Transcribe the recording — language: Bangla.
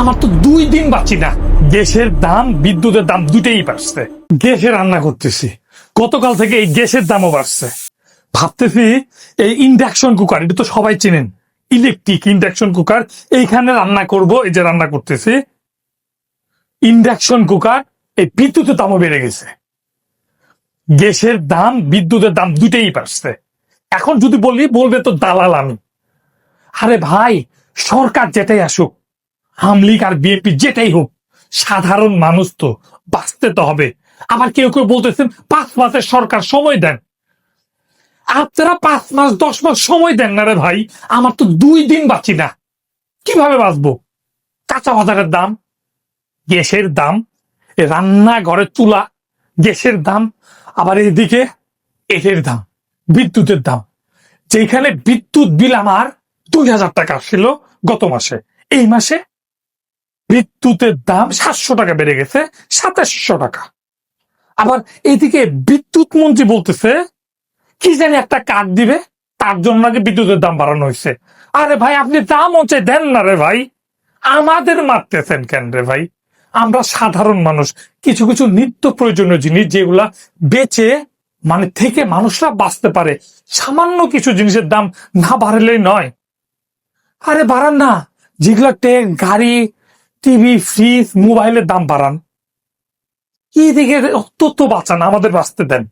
আমার তো 2 দিন বাঁচি না। গ্যাসের দাম বিদ্যুতের দাম দুটেই বাড়ছে। গ্যাসে রান্না করতেছি, গতকাল থেকে এই গ্যাসের দামও বাড়ছে। ভাবতেছি এই ইন্ডাকশন কুকার, এটা তো সবাই চেনেন, ইলেকট্রিক ইন্ডাকশন কুকার, এইখানে রান্না করব। এই যে রান্না করতেছি ইন্ডাকশন কুকার, এই বিদ্যুতের দামও বেড়ে গেছে। গ্যাসের দাম বিদ্যুতের দাম দুটেই বাড়ছে। এখন যদি বলবে তো দালাল আমি। আরে ভাই, সরকার যেটাই আসুক, আওয়ামী লীগ আর বিএনপি যেটাই হোক, সাধারণ মানুষ তো বাঁচতে তো হবে। আবার কেউ কেউ বলতেছেন 5 মাসের সরকার সময় দেন। আপনারা 5 মাস 10 মাস সময় দেন না রে ভাই, আমার তো 2 দিন বাঁচি না। কিভাবে বাঁচবো? কাঁচা বাজারের দাম, গ্যাসের দাম, রান্নাঘরের চুলা, গ্যাসের দাম, আবার এদিকে এর দাম, বিদ্যুতের দাম। যেখানে বিদ্যুৎ বিল আমার 2000 টাকা ছিল গত মাসে, এই মাসে বিদ্যুতের দাম 700 টাকা বেড়ে গেছে, 2700 টাকা। আবার এইদিকে বিদ্যুৎ মন্ত্রী বলতেছে কি জানি একটা কার্ড দিবে, তার জন্য নাকি বিদ্যুতের দাম বাড়ানো হয়েছে। আরে ভাই, আপনি দাম হচ্ছে দেন না রে ভাই, আমাদের মারতেছেন কেন রে ভাই? আমরা সাধারণ মানুষ, কিছু কিছু নিত্য প্রয়োজনীয় জিনিস যেগুলা বেচে থেকে মানুষরা বাঁচতে পারে, সামান্য কিছু জিনিসের দাম না বাড়ালেই নয়। আরে বাড়ান না, যেগুলা গাড়ি, টিভি, ফ্রিজ, মোবাইলের দাম বাড়ান। কি দিকে অত্যন্ত বাঁচান, আমাদের বাঁচতে দেন।